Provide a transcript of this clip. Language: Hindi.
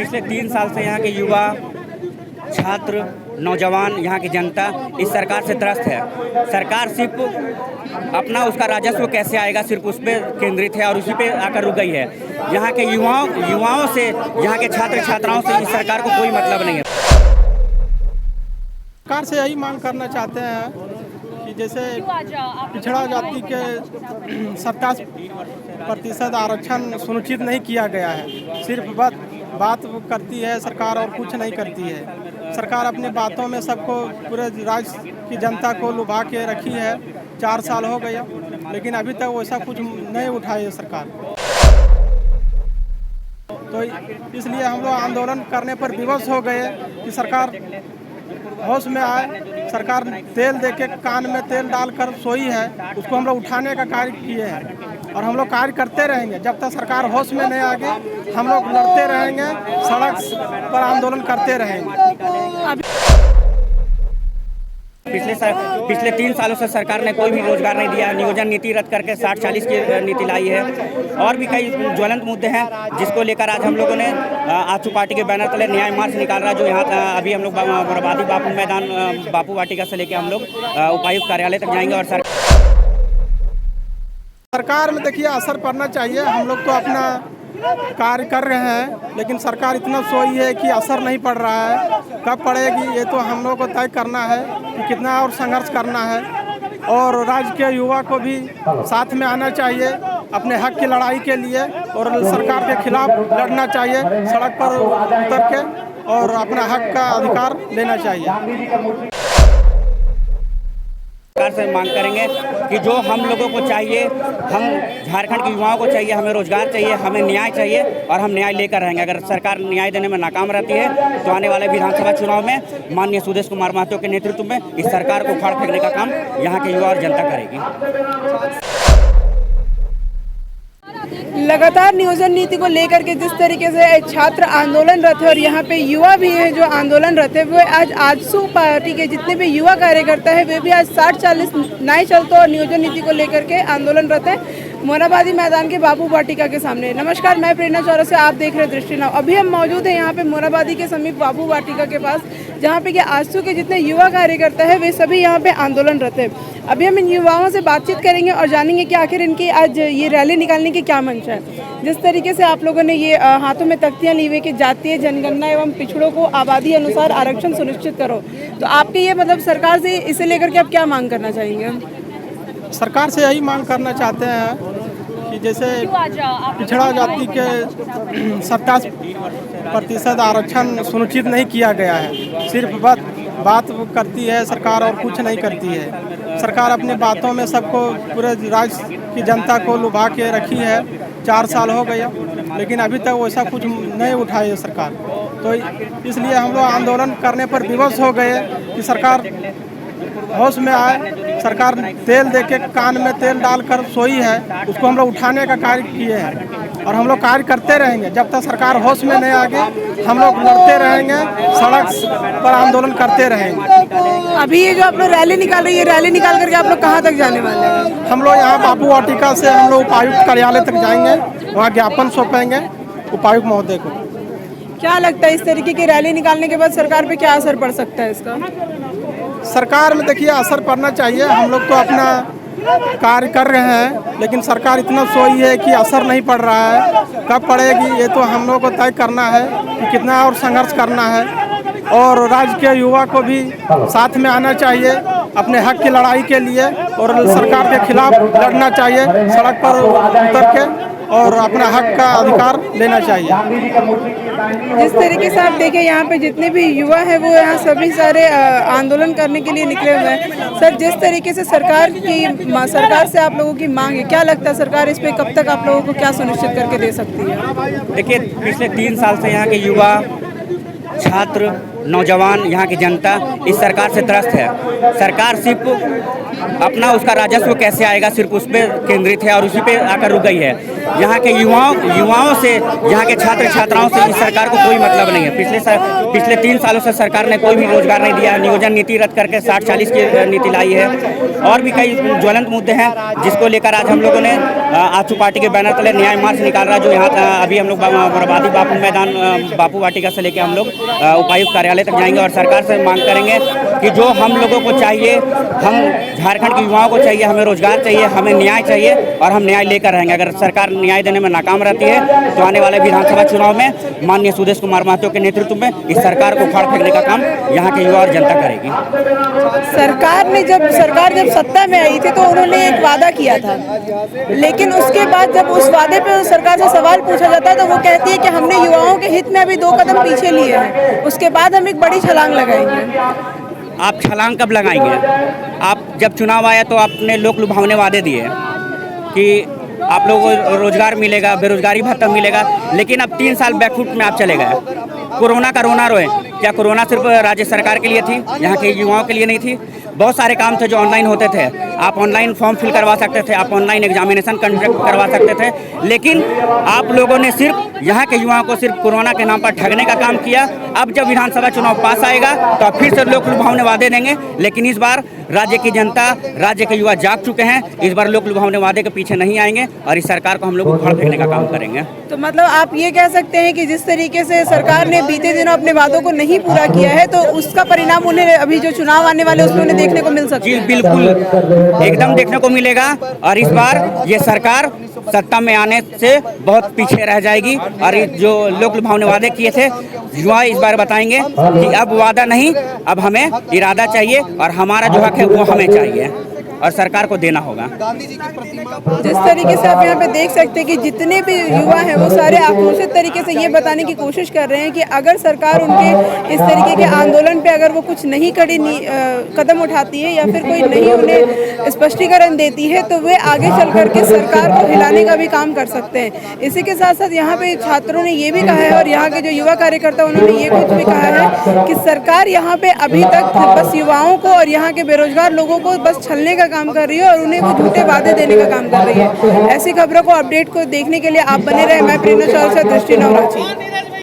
पिछले 3 साल से यहाँ के युवा, छात्र, नौजवान, यहाँ की जनता इस सरकार से त्रस्त है। सरकार सिर्फ अपना उसका राजस्व कैसे आएगा सिर्फ उस पर केंद्रित है और उसी पे आकर रुक गई है। यहाँ के युवाओं से, यहाँ के छात्र छात्राओं से इस सरकार को कोई मतलब नहीं है। सरकार से यही मांग करना चाहते हैं कि जैसे पिछड़ा जाति के 27% आरक्षण सुनिश्चित नहीं किया गया है। सिर्फ बात करती है सरकार और कुछ नहीं करती है। सरकार अपनी बातों में सबको, पूरे राज्य की जनता को लुभा के रखी है। 4 साल हो गया, लेकिन अभी तक वैसा कुछ नहीं उठाई है सरकार। तो इसलिए हम लोग आंदोलन करने पर विवश हो गए कि सरकार होश में आए। सरकार तेल देके कान में तेल डालकर सोई है, उसको हम लोग उठाने का कार्य किए हैं और हम लोग कार्य करते रहेंगे। जब तक सरकार होश में नहीं आएगी हम लोग लड़ते रहेंगे, सड़क पर आंदोलन करते रहेंगे। पिछले 3 सालों से सरकार ने कोई भी रोजगार नहीं दिया। नियोजन नीति रद्द करके 60-40 की नीति लाई है और भी कई ज्वलंत मुद्दे हैं जिसको लेकर आज हम लोगों ने आजसू पार्टी के बैनर तले न्याय मार्च निकाल रहा है। जो यहाँ अभी हम लोग मोराबादी बापू मैदान, बापू वाटिका से लेकर हम लोग उपायुक्त कार्यालय तक जाएंगे। और सरकार में देखिए असर पड़ना चाहिए। हम लोग तो अपना कार्य कर रहे हैं, लेकिन सरकार इतना सोई है कि असर नहीं पड़ रहा है। कब पड़ेगी ये तो हम लोग को तय करना है कि कितना और संघर्ष करना है। और राज्य के युवा को भी साथ में आना चाहिए अपने हक की लड़ाई के लिए और सरकार के खिलाफ लड़ना चाहिए, सड़क पर उतर के और अपना हक का अधिकार लेना चाहिए। सरकार से मांग करेंगे कि जो हम लोगों को चाहिए, हम झारखंड के युवाओं को चाहिए, हमें रोजगार चाहिए, हमें न्याय चाहिए और हम न्याय लेकर रहेंगे। अगर सरकार न्याय देने में नाकाम रहती है तो आने वाले विधानसभा चुनाव में माननीय सुदेश कुमार महतो के नेतृत्व में इस सरकार को फाड़ फेंकने का काम यहाँ के युवा और जनता करेगी। लगातार नियोजन नीति को लेकर के जिस तरीके से छात्र आंदोलनरत है और यहाँ पे युवा भी हैं जो आंदोलनरत है, वो आज आजसू पार्टी के जितने भी युवा कार्यकर्ता है वे भी आज 60-40 न्याय चलते और नियोजन नीति को लेकर के आंदोलनरत है मोराबादी मैदान के बापू वाटिका के सामने। नमस्कार, मैं प्रेरणा चौरसिया से आप देख रहे हैं दृष्टि नाउ। अभी हम मौजूद हैं यहाँ पे मोराबादी के समीप बापू वाटिका के पास, जहाँ पे कि आजसू के जितने युवा कार्यकर्ता है वे सभी यहाँ पे आंदोलनरत है। अभी हम इन युवाओं से बातचीत करेंगे और जानेंगे कि आखिर इनकी आज ये रैली निकालने की क्या मंशा है। जिस तरीके से आप लोगों ने ये हाथों में तख्तियाँ ली हुई कि जातीय जनगणना एवं पिछड़ों को आबादी अनुसार आरक्षण सुनिश्चित करो, तो आपके ये मतलब सरकार से इसे लेकर के आप क्या मांग करना चाहेंगे? सरकार से यही मांग करना चाहते हैं कि जैसे पिछड़ा जाति के 27% आरक्षण सुनिश्चित नहीं किया गया है। सिर्फ बात करती है सरकार और कुछ नहीं करती है। सरकार अपनी बातों में सबको, पूरे राज्य की जनता को लुभा के रखी है। 4 साल हो गया, लेकिन अभी तक वैसा कुछ नहीं उठाई है सरकार। तो इसलिए हम लोग आंदोलन करने पर विवश हो गए कि सरकार होश में आए। सरकार तेल देके कान में तेल डालकर सोई है, उसको हम लोग उठाने का कार्य किए हैं और हम लोग कार्य करते रहेंगे। जब तक सरकार होश में नहीं आएगी हम लोग लड़ते रहेंगे, सड़क पर आंदोलन करते रहेंगे। अभी ये जो आप लोग रैली निकाल रही है, रैली निकाल करके आप लोग कहाँ तक जाने वाले हैं? हम लोग यहाँ बापू वाटिका से हम लोग उपायुक्त कार्यालय तक जाएंगे, वहाँ ज्ञापन सौंपेंगे उपायुक्त महोदय को। क्या लगता है इस तरीके की रैली निकालने के बाद सरकार पे क्या असर पड़ सकता है इसका? सरकार में देखिए असर पड़ना चाहिए। हम लोग तो अपना कार्य कर रहे हैं, लेकिन सरकार इतना सोई है कि असर नहीं पड़ रहा है। कब पड़ेगी ये तो हम लोग को तय करना है कि कितना और संघर्ष करना है। और राज्य के युवा को भी साथ में आना चाहिए अपने हक की लड़ाई के लिए और सरकार के खिलाफ लड़ना चाहिए, सड़क पर उतर के और अपना हक का अधिकार लेना चाहिए। जिस तरीके से आप देखें यहाँ पे जितने भी युवा हैं वो यहाँ सभी सारे आंदोलन करने के लिए निकले हुए हैं। सर, जिस तरीके से सरकार से आप लोगों की मांग है, क्या लगता है सरकार इस पे कब तक आप लोगों को क्या सुनिश्चित करके दे सकती है? देखिए, पिछले 3 साल से यहाँ के युवा, छात्र, नौजवान, यहाँ की जनता इस सरकार से त्रस्त है। सरकार सिर्फ अपना उसका राजस्व कैसे आएगा सिर्फ उस पर केंद्रित है और उसी पे आकर रुक गई है। यहाँ के युवाओं से, यहाँ के छात्र छात्राओं से इस सरकार को कोई मतलब नहीं है। पिछले 3 सालों से सरकार ने कोई भी रोजगार नहीं दिया। नियोजन नीति रद्द करके 60-40 की नीति लाई है। और भी कई ज्वलंत मुद्दे हैं जिसको लेकर आज हम लोगों ने आजसू पार्टी के बैनर तले न्याय मार्च निकाल रहा है, जो यहाँ अभी हम लोग बर्बादी बापू मैदान बापू वाटिका से लेकर हम लोग उपायुक्त कार्यालय तक जाएंगे और सरकार से मांग करेंगे कि जो हम लोगों को चाहिए, हम झारखंड के युवाओं को चाहिए, हमें रोजगार चाहिए, हमें न्याय चाहिए और हम न्याय लेकर रहेंगे। अगर सरकार न्याय देने में नाकाम रहती है तो आने वाले विधानसभा चुनाव में माननीय सुदेश कुमार महतो के नेतृत्व में इस सरकार को उखाड़ फेंकने का काम यहाँ के युवा और जनता करेगी। सरकार जब सत्ता में आई थी तो उन्होंने एक वादा किया था, लेकिन उसके बाद जब उस वादे पे सरकार से सवाल पूछा जाता है तो वो कहती है कि हमने युवाओं के हित में अभी 2 कदम पीछे लिए हैं, उसके बाद हम एक बड़ी छलांग लगाएंगे। आप छलांग कब लगाएंगे? आप जब चुनाव आया तो आपने लोक लुभावने वादे दिए कि आप लोगों को रोजगार मिलेगा, बेरोजगारी भत्ता मिलेगा, लेकिन अब 3 साल बैकफुट में आप चले गए। कोरोना का रोना रोए, क्या कोरोना सिर्फ राज्य सरकार के लिए थी, यहाँ के युवाओं के लिए नहीं थी? बहुत सारे काम थे जो ऑनलाइन होते थे। आप ऑनलाइन फॉर्म फिल करवा सकते थे, आप ऑनलाइन एग्जामिनेशन कंडक्ट करवा सकते थे, लेकिन आप लोगों ने सिर्फ यहाँ के युवाओं को सिर्फ कोरोना के नाम पर ठगने का काम किया। अब जब विधानसभा चुनाव पास आएगा तो आप फिर से लोक लुभावने वादे देंगे, लेकिन इस बार राज्य की जनता, राज्य के युवा जाग चुके हैं। इस बार लोक लुभावने वादे के पीछे नहीं आएंगे और इस सरकार को हम लोग उखाड़ फेंकने का काम करेंगे। तो मतलब आप ये कह सकते हैं कि जिस तरीके से सरकार ने बीते दिनों अपने वादों को नहीं पूरा किया है तो उसका परिणाम उन्हें अभी जो चुनाव आने वाले उसमें उन्हें देखने को मिल सकता है। जी बिल्कुल, एकदम देखने को मिलेगा और इस बार ये सरकार सत्ता में आने से बहुत पीछे रह जाएगी और जो लोक लुभावने वादे किए थे युवा इस बार बताएंगे कि अब वादा नहीं, अब हमें इरादा चाहिए और हमारा जो हक है वो हमें चाहिए और सरकार को देना होगा। जिस तरीके से आप यहाँ पे देख सकते हैं कि जितने भी युवा हैं वो सारे आक्रोशित तरीके से ये बताने की कोशिश कर रहे हैं कि अगर सरकार उनके इस तरीके के आंदोलन पे अगर वो कुछ नहीं कदम उठाती है या फिर कोई नहीं उन्हें स्पष्टीकरण देती है तो वे आगे चल करके सरकार को हिलाने का भी काम कर सकते हैं। इसी के साथ साथ यहाँ पे छात्रों ने ये भी कहा है और यहाँ के जो युवा कार्यकर्ता उन्होंने ये कुछ भी कहा है कि सरकार यहाँ पे अभी तक बस युवाओं को और यहाँ के बेरोजगार लोगों को बस छलने का काम कर रही है और उन्हें वो झूठे वादे देने का काम कर रही है। ऐसी खबरों को अपडेट को देखने के लिए आप बने रहे। मैं प्रेरणा चौरसिया, दृष्टि नवराची।